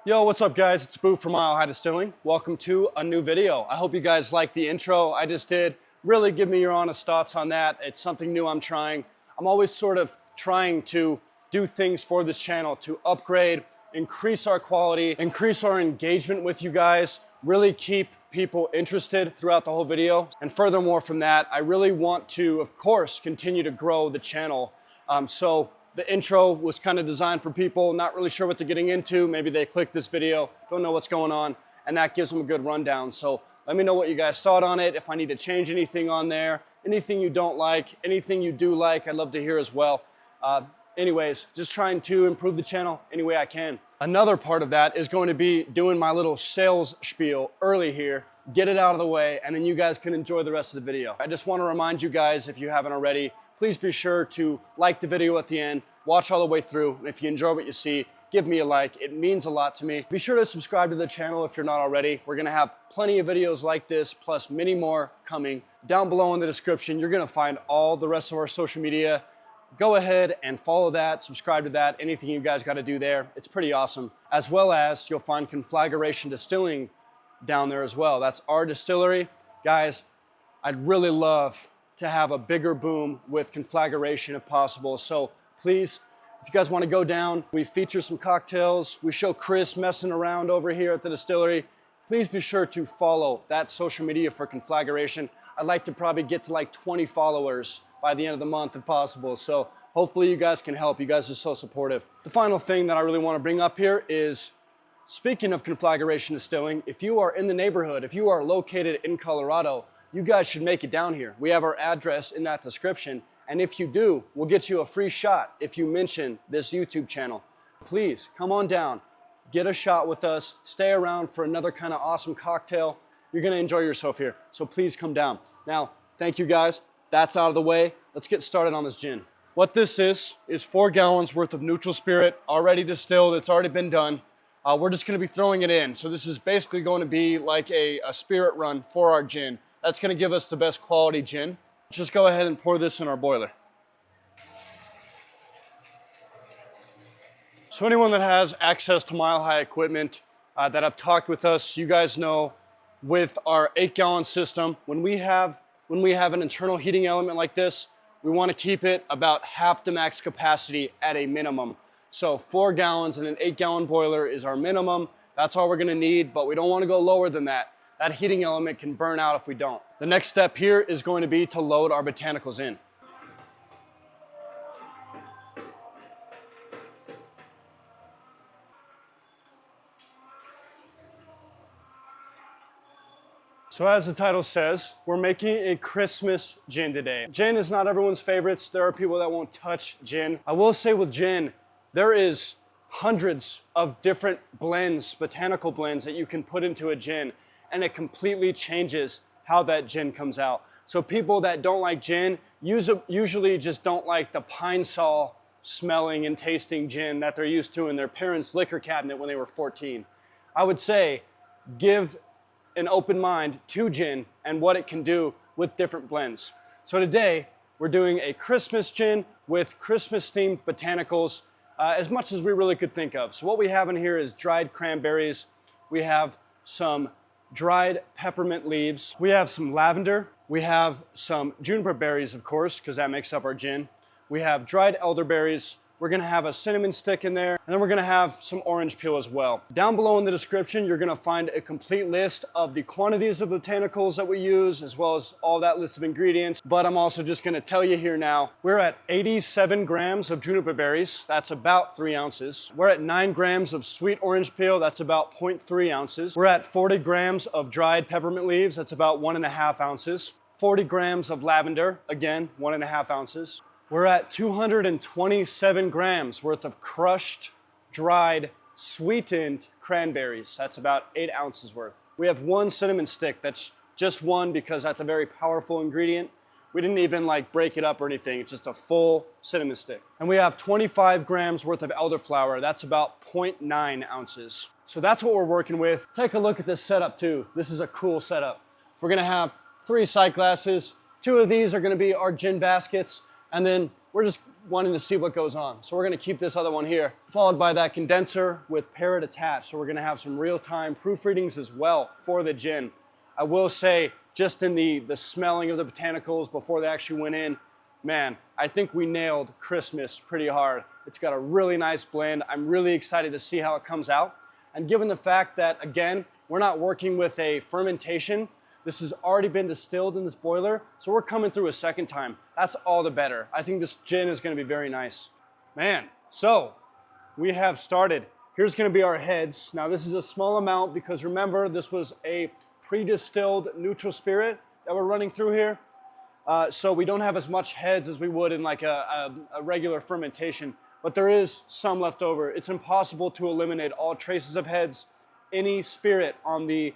Yo, what's up guys? It's Boo from Mile High Distilling. Welcome to a new video. I hope you guys like the intro I just did. Really give me your honest thoughts on that. It's something new I'm trying. I'm always sort of trying to do things for this channel to upgrade, increase our quality, increase our engagement with you guys, really keep people interested throughout the whole video. And furthermore from that, I really want to, of course, continue to grow the channel. So the intro was kind of designed for people not really sure what they're getting into. Maybe they click this video, don't know what's going on, and that gives them a good rundown. So let me know what you guys thought on it, if I need to change anything on there, anything you don't like, anything you do like, I'd love to hear as well. Anyways, just trying to improve the channel any way I can. Another part of that is going to be doing my little sales spiel early here, get it out of the way, and then you guys can enjoy the rest of the video. I just want to remind you guys, if you haven't already, please be sure to like the video at the end, watch all the way through, and if you enjoy what you see, give me a like. It means a lot to me. Be sure to subscribe to the channel if you're not already. We're gonna have plenty of videos like this, plus many more coming. Down below in the description, you're gonna find all the rest of our social media. Go ahead and follow that, subscribe to that, anything you guys gotta do there. It's pretty awesome. As well as you'll find Conflagration Distilling down there as well. That's our distillery. Guys, I'd really love to have a bigger boom with Conflagration if possible. So please, if you guys want to go down, we feature some cocktails. We show Chris messing around over here at the distillery. Please be sure to follow that social media for Conflagration. I'd like to probably get to like 20 followers by the end of the month if possible. So hopefully you guys can help. You guys are so supportive. The final thing that I really want to bring up here is, speaking of Conflagration Distilling, if you are in the neighborhood, if you are located in Colorado, you guys should make it down here. We have our address in that description. And if you do, we'll get you a free shot if you mention this YouTube channel. Please come on down, get a shot with us, stay around for another kind of awesome cocktail. You're gonna enjoy yourself here, so please come down. Now, thank you guys. That's out of the way. Let's get started on this gin. What this is 4 gallons worth of neutral spirit, already distilled, it's already been done. We're just gonna be throwing it in. So this is basically going to be like a spirit run for our gin. That's gonna give us the best quality gin. Just go ahead and pour this in our boiler. So anyone that has access to Mile High equipment that have talked with us, you guys know with our 8-gallon system, when we have an internal heating element like this, we wanna keep it about half the max capacity at a minimum. So 4 gallons in an 8-gallon boiler is our minimum. That's all we're gonna need, but we don't wanna go lower than that. That heating element can burn out if we don't. The next step here is going to be to load our botanicals in. So as the title says, we're making a Christmas gin today. Gin is not everyone's favorites. There are people that won't touch gin. I will say with gin, there is hundreds of different blends, botanical blends that you can put into a gin, and it completely changes how that gin comes out. So people that don't like gin usually just don't like the pine sol smelling and tasting gin that they're used to in their parents' liquor cabinet when they were 14. I would say give an open mind to gin and what it can do with different blends. So today we're doing a Christmas gin with Christmas themed botanicals, as much as we really could think of. So what we have in here is dried cranberries. We have some dried peppermint leaves. We have some lavender. We have some juniper berries, of course, because that makes up our gin. We have dried elderberries. We're gonna have a cinnamon stick in there, and then we're gonna have some orange peel as well. Down below in the description, you're gonna find a complete list of the quantities of botanicals that we use, as well as all that list of ingredients. But I'm also just gonna tell you here now, we're at 87 grams of juniper berries. That's about 3 ounces. We're at 9 grams of sweet orange peel. That's about 0.3 ounces. We're at 40 grams of dried peppermint leaves. That's about 1.5 ounces. 40 grams of lavender, again, 1.5 ounces. We're at 227 grams worth of crushed, dried, sweetened cranberries. That's about 8 ounces worth. We have 1 cinnamon stick. That's just 1 because that's a very powerful ingredient. We didn't even like break it up or anything. It's just a full cinnamon stick. And we have 25 grams worth of elderflower. That's about 0.9 ounces. So that's what we're working with. Take a look at this setup too. This is a cool setup. We're gonna have 3 sight glasses. 2 of these are gonna be our gin baskets. And then we're just wanting to see what goes on. So we're gonna keep this other one here, followed by that condenser with parrot attached. So we're gonna have some real-time proof readings as well for the gin. I will say, just in the smelling of the botanicals before they actually went in, man, I think we nailed Christmas pretty hard. It's got a really nice blend. I'm really excited to see how it comes out. And given the fact that, again, we're not working with a fermentation, this has already been distilled in this boiler, so we're coming through a second time. That's all the better. I think this gin is gonna be very nice. Man, so we have started. Here's gonna be our heads. Now this is a small amount because remember, this was a pre-distilled neutral spirit that we're running through here. So we don't have as much heads as we would in like a regular fermentation, but there is some left over. It's impossible to eliminate all traces of heads. Any spirit on the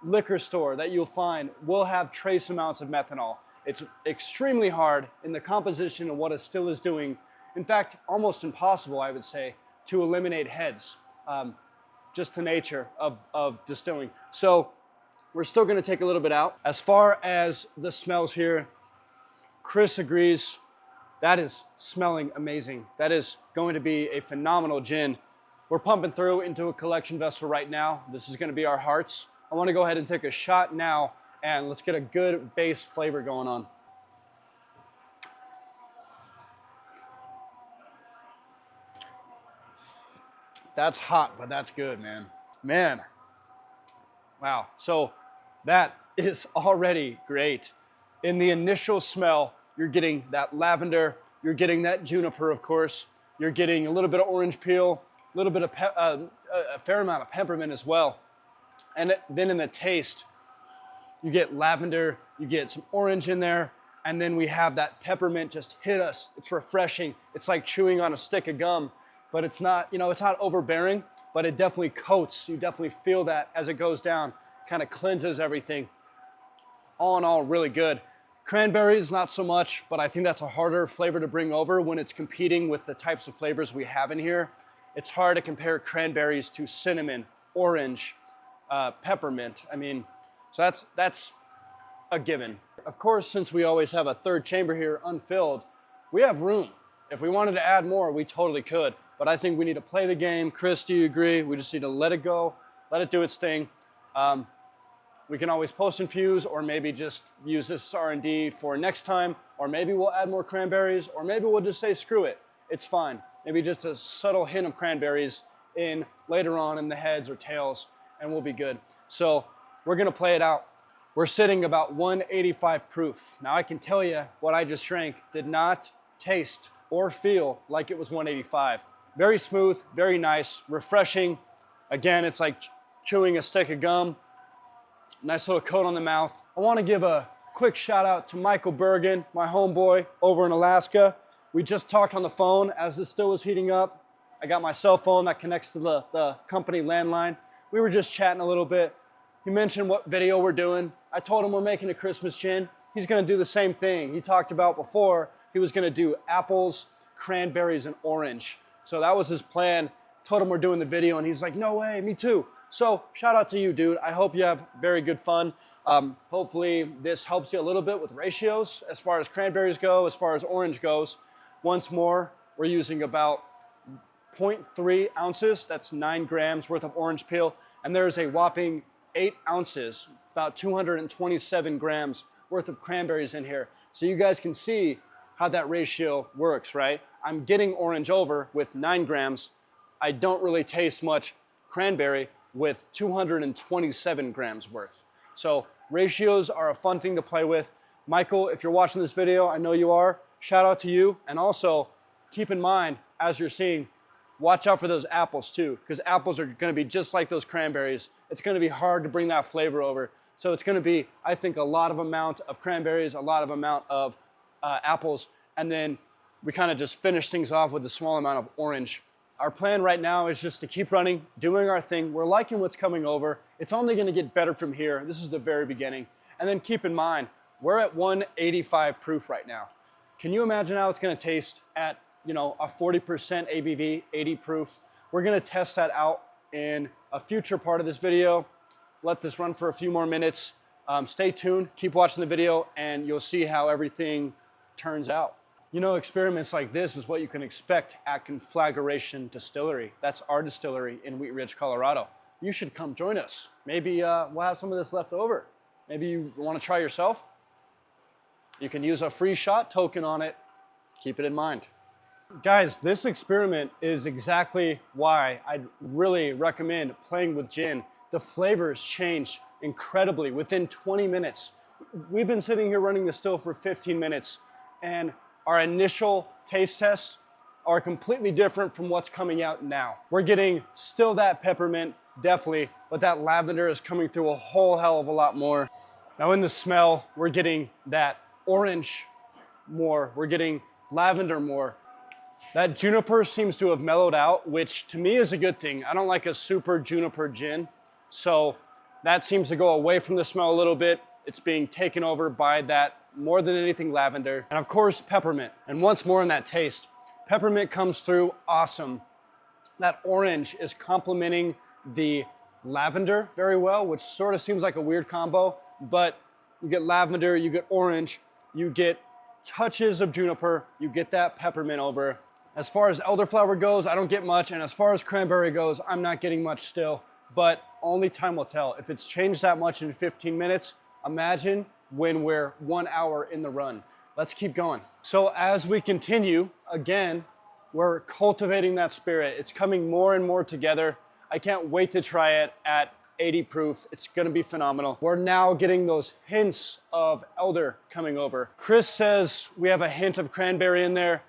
liquor store that you'll find will have trace amounts of methanol. It's extremely hard in the composition of what a still is doing. In fact, almost impossible, I would say, to eliminate heads. Just the nature of distilling. So we're still gonna take a little bit out. As far as the smells here, Chris agrees, that is smelling amazing. That is going to be a phenomenal gin. We're pumping through into a collection vessel right now. This is gonna be our hearts. I wanna go ahead and take a shot now and let's get a good base flavor going on. That's hot, but that's good, man. Man, wow. So that is already great. In the initial smell, you're getting that lavender, you're getting that juniper, of course. You're getting a little bit of orange peel, a little bit of a fair amount of peppermint as well. And then in the taste, you get lavender, you get some orange in there, and then we have that peppermint just hit us. It's refreshing. It's like chewing on a stick of gum, but it's not, it's not overbearing, but it definitely coats. You definitely feel that as it goes down, kind of cleanses everything. All in all, really good. Cranberries, not so much, but I think that's a harder flavor to bring over when it's competing with the types of flavors we have in here. It's hard to compare cranberries to cinnamon, orange, peppermint. I mean, so that's a given. Of course, since we always have a third chamber here unfilled, we have room. If we wanted to add more, we totally could, but I think we need to play the game. Chris, do you agree? We just need to let it go, let it do its thing. We can always post-infuse or maybe just use this R&D for next time, or maybe we'll add more cranberries, or maybe we'll just say, screw it, it's fine. Maybe just a subtle hint of cranberries in later on in the heads or tails, and we'll be good. So we're gonna play it out. We're sitting about 185 proof. Now I can tell you what I just drank did not taste or feel like it was 185. Very smooth, very nice, refreshing. Again, it's like chewing a stick of gum. Nice little coat on the mouth. I want to give a quick shout out to Michael Bergen, my homeboy over in Alaska. We just talked on the phone as this still was heating up. I got my cell phone that connects to the company landline. We were just chatting a little bit. He mentioned what video we're doing. I told him we're making a Christmas gin. He's gonna do the same thing. He talked about before, he was gonna do apples, cranberries, and orange. So that was his plan. Told him we're doing the video and he's like, no way, me too. So shout out to you, dude. I hope you have very good fun. Hopefully this helps you a little bit with ratios as far as cranberries go, as far as orange goes. Once more, we're using about 0.3 ounces. That's 9 grams worth of orange peel. And there's a whopping 8 ounces, about 227 grams worth of cranberries in here. So you guys can see how that ratio works, right? I'm getting orange over with 9 grams. I don't really taste much cranberry with 227 grams worth. So ratios are a fun thing to play with. Michael, if you're watching this video, I know you are, shout out to you. And also keep in mind, as you're seeing, watch out for those apples too, because apples are gonna be just like those cranberries. It's gonna be hard to bring that flavor over. So it's gonna be, I think, a lot of amount of cranberries, a lot of amount of apples, and then we kind of just finish things off with a small amount of orange. Our plan right now is just to keep running, doing our thing. We're liking what's coming over. It's only gonna get better from here. This is the very beginning. And then keep in mind, we're at 185 proof right now. Can you imagine how it's gonna taste at, a 40% ABV, 80 proof? We're gonna test that out in a future part of this video. Let this run for a few more minutes. Stay tuned, keep watching the video, and you'll see how everything turns out. You know, experiments like this is what you can expect at Conflagration Distillery. That's our distillery in Wheat Ridge, Colorado. You should come join us. Maybe we'll have some of this left over. Maybe you want to try yourself. You can use a free shot token on it. Keep it in mind. Guys, this experiment is exactly why I'd really recommend playing with gin. The flavors change incredibly within 20 minutes. We've been sitting here running the still for 15 minutes, and our initial taste tests are completely different from what's coming out now. We're getting still that peppermint, definitely, but that lavender is coming through a whole hell of a lot more. Now in the smell, we're getting that orange more, we're getting lavender more. That juniper seems to have mellowed out, which to me is a good thing. I don't like a super juniper gin, so that seems to go away from the smell a little bit. It's being taken over by that, more than anything, lavender. And of course, peppermint. And once more in that taste, peppermint comes through awesome. That orange is complementing the lavender very well, which sort of seems like a weird combo, but you get lavender, you get orange, you get touches of juniper, you get that peppermint over. As far as elderflower goes, I don't get much, and as far as cranberry goes, I'm not getting much still, but only time will tell. If it's changed that much in 15 minutes, imagine when we're 1 hour in the run. Let's keep going. So as we continue, again, we're cultivating that spirit. It's coming more and more together. I can't wait to try it at 80 proof. It's gonna be phenomenal. We're now getting those hints of elder coming over. Chris says we have a hint of cranberry in there.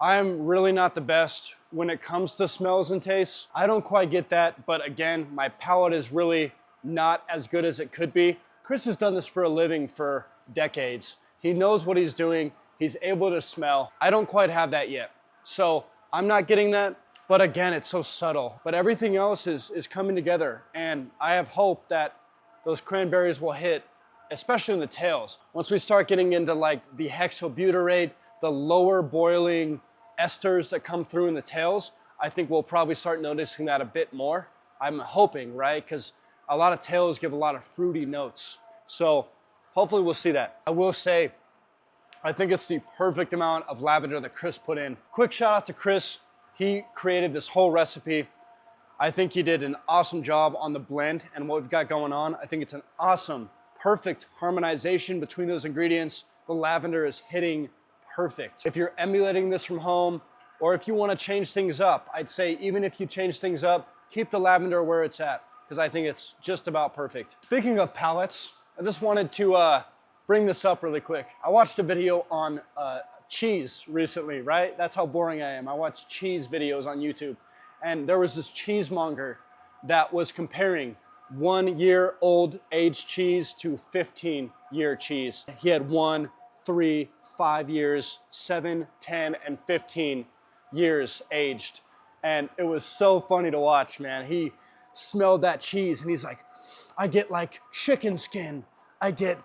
I'm really not the best when it comes to smells and tastes. I don't quite get that, but again, my palate is really not as good as it could be. Chris has done this for a living for decades. He knows what he's doing. He's able to smell. I don't quite have that yet. So I'm not getting that, but again, it's so subtle. But everything else is coming together, and I have hope that those cranberries will hit, especially in the tails. Once we start getting into like the hexylbutyrate, the lower boiling esters that come through in the tails, I think we'll probably start noticing that a bit more. I'm hoping, right? Because a lot of tails give a lot of fruity notes. So hopefully we'll see that. I will say, I think it's the perfect amount of lavender that Chris put in. Quick shout out to Chris. He created this whole recipe. I think he did an awesome job on the blend and what we've got going on. I think it's an awesome, perfect harmonization between those ingredients. The lavender is hitting perfect. If you're emulating this from home, or if you want to change things up, I'd say even if you change things up, keep the lavender where it's at, because I think it's just about perfect. Speaking of palettes, I just wanted to bring this up really quick. I watched a video on cheese recently, right? That's how boring I am. I watch cheese videos on YouTube. And there was this cheesemonger that was comparing 1 year old aged cheese to 15-year cheese. He had 1, 3, 5 years, 7, 10, and 15 years aged. And it was so funny to watch, man. He smelled that cheese and he's like, I get like chicken skin. I get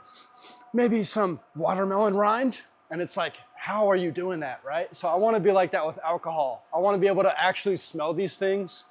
maybe some watermelon rind. And it's like, how are you doing that, right? So I want to be like that with alcohol. I want to be able to actually smell these things.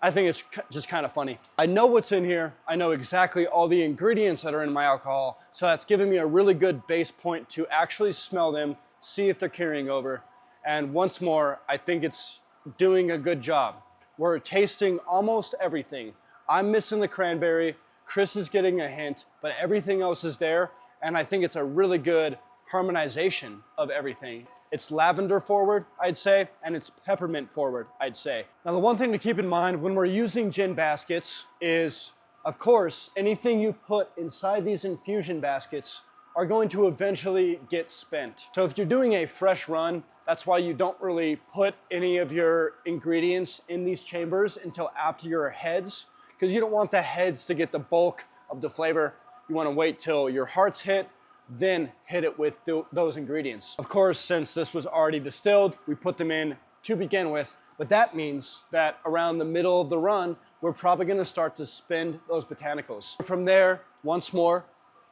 I think it's just kind of funny. I know what's in here. I know exactly all the ingredients that are in my alcohol. So that's giving me a really good base point to actually smell them, see if they're carrying over. And once more, I think it's doing a good job. We're tasting almost everything. I'm missing the cranberry. Chris is getting a hint, but everything else is there. And I think it's a really good harmonization of everything. It's lavender forward, I'd say, and it's peppermint forward, I'd say. Now, the one thing to keep in mind when we're using gin baskets is, of course, anything you put inside these infusion baskets are going to eventually get spent. So if you're doing a fresh run, that's why you don't really put any of your ingredients in these chambers until after your heads, because you don't want the heads to get the bulk of the flavor. You want to wait till your heart's hit, then hit it with those ingredients. Of course, since this was already distilled, we put them in to begin with, but that means that around the middle of the run, we're probably gonna start to spend those botanicals. From there, once more,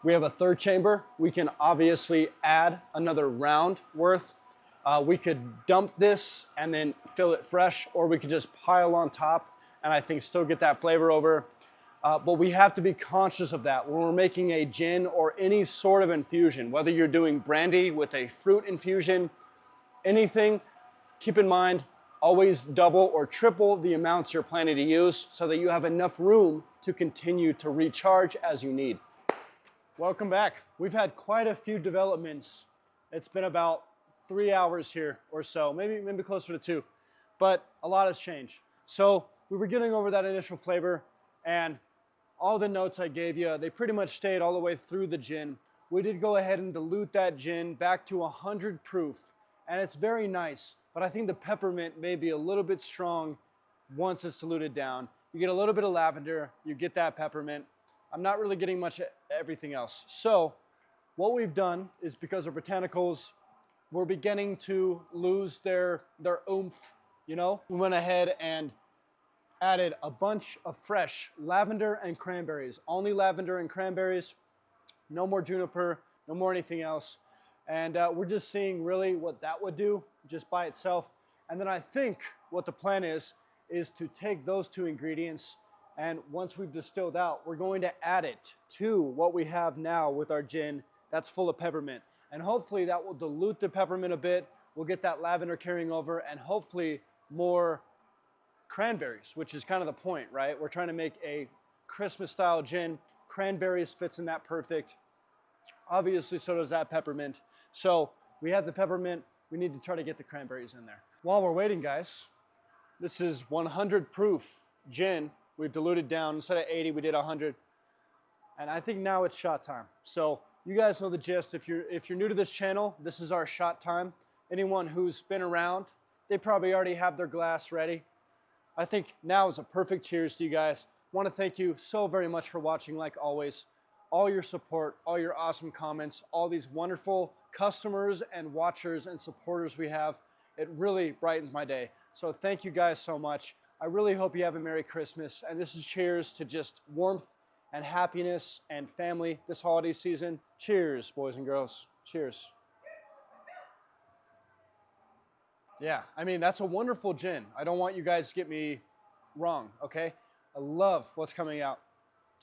we have a third chamber. We can obviously add another round worth. We could dump this and then fill it fresh, or we could just pile on top and I think still get that flavor over. But we have to be conscious of that when we're making a gin or any sort of infusion, whether you're doing brandy with a fruit infusion, anything, keep in mind, always double or triple the amounts you're planning to use so that you have enough room to continue to recharge as you need. Welcome back. We've had quite a few developments. It's been about 3 hours here or so, maybe closer to 2, but a lot has changed. So we were getting over that initial flavor, and all the notes I gave you, they pretty much stayed all the way through the gin. We did go ahead and dilute that gin back to 100 proof, and it's very nice, but I think the peppermint may be a little bit strong once it's diluted down. You get a little bit of lavender, you get that peppermint. I'm not really getting much of everything else. So what we've done is, because our botanicals were beginning to lose their oomph, you know, we went ahead and added a bunch of fresh lavender and cranberries. Only lavender and cranberries, no more juniper, no more anything else. And we're just seeing really what that would do just by itself. And then I think what the plan is to take those two ingredients, and once we've distilled out, we're going to add it to what we have now with our gin that's full of peppermint. And hopefully that will dilute the peppermint a bit. We'll get that lavender carrying over, and hopefully more cranberries, which is kind of the point, right? We're trying to make a Christmas style gin. Cranberries fits in that perfect. Obviously, so does that peppermint. So we have the peppermint. We need to try to get the cranberries in there. While we're waiting, guys, this is 100 proof gin. We've diluted down. Instead of 80, we did 100. And I think now it's shot time. So you guys know the gist. If you're new to this channel, this is our shot time. Anyone who's been around, they probably already have their glass ready. I think now is a perfect cheers to you guys. Want to thank you so very much for watching, like always. All your support, all your awesome comments, all these wonderful customers and watchers and supporters we have. It really brightens my day. So thank you guys so much. I really hope you have a Merry Christmas. And this is cheers to just warmth and happiness and family this holiday season. Cheers, boys and girls. Cheers. Yeah, I mean, that's a wonderful gin. I don't want you guys to get me wrong, okay? I love what's coming out.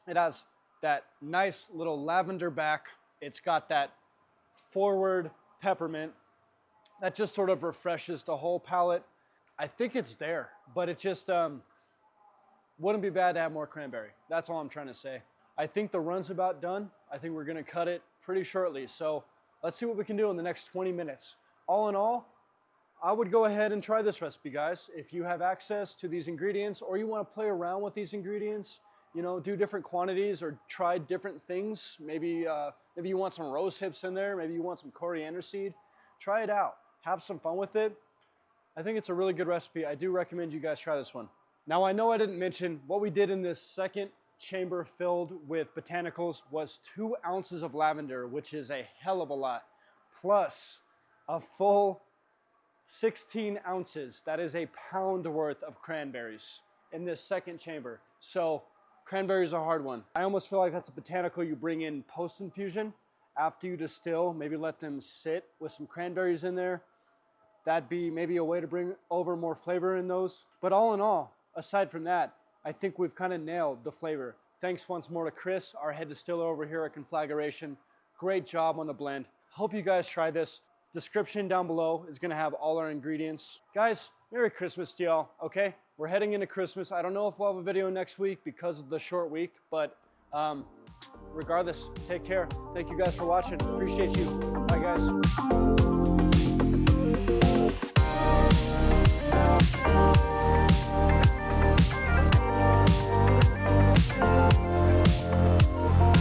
It has that nice little lavender back. It's got that forward peppermint that just sort of refreshes the whole palate. I think it's there, but it just wouldn't be bad to have more cranberry. That's all I'm trying to say. I think the run's about done. I think we're gonna cut it pretty shortly. So let's see what we can do in the next 20 minutes. All in all, I would go ahead and try this recipe, guys. If you have access to these ingredients, or you want to play around with these ingredients, you know, do different quantities or try different things. Maybe you want some rose hips in there. Maybe you want some coriander seed. Try it out. Have some fun with it. I think it's a really good recipe. I do recommend you guys try this one. Now, I know I didn't mention what we did in this second chamber filled with botanicals was 2 ounces of lavender, which is a hell of a lot, plus a full 16 ounces. That is a pound worth of cranberries in this second chamber. So cranberries are a hard one. I almost feel like that's a botanical you bring in post-infusion after you distill. Maybe let them sit with some cranberries in there. That'd be maybe a way to bring over more flavor in those. But all in all, aside from that, I think we've kind of nailed the flavor. Thanks once more to Chris, our head distiller over here at Conflagration. Great job on the blend. Hope you guys try this. Description down below is gonna have all our ingredients. Guys, Merry Christmas to y'all, okay? We're heading into Christmas. I don't know if we'll have a video next week because of the short week, but regardless, take care. Thank you guys for watching. Appreciate you. Bye, guys.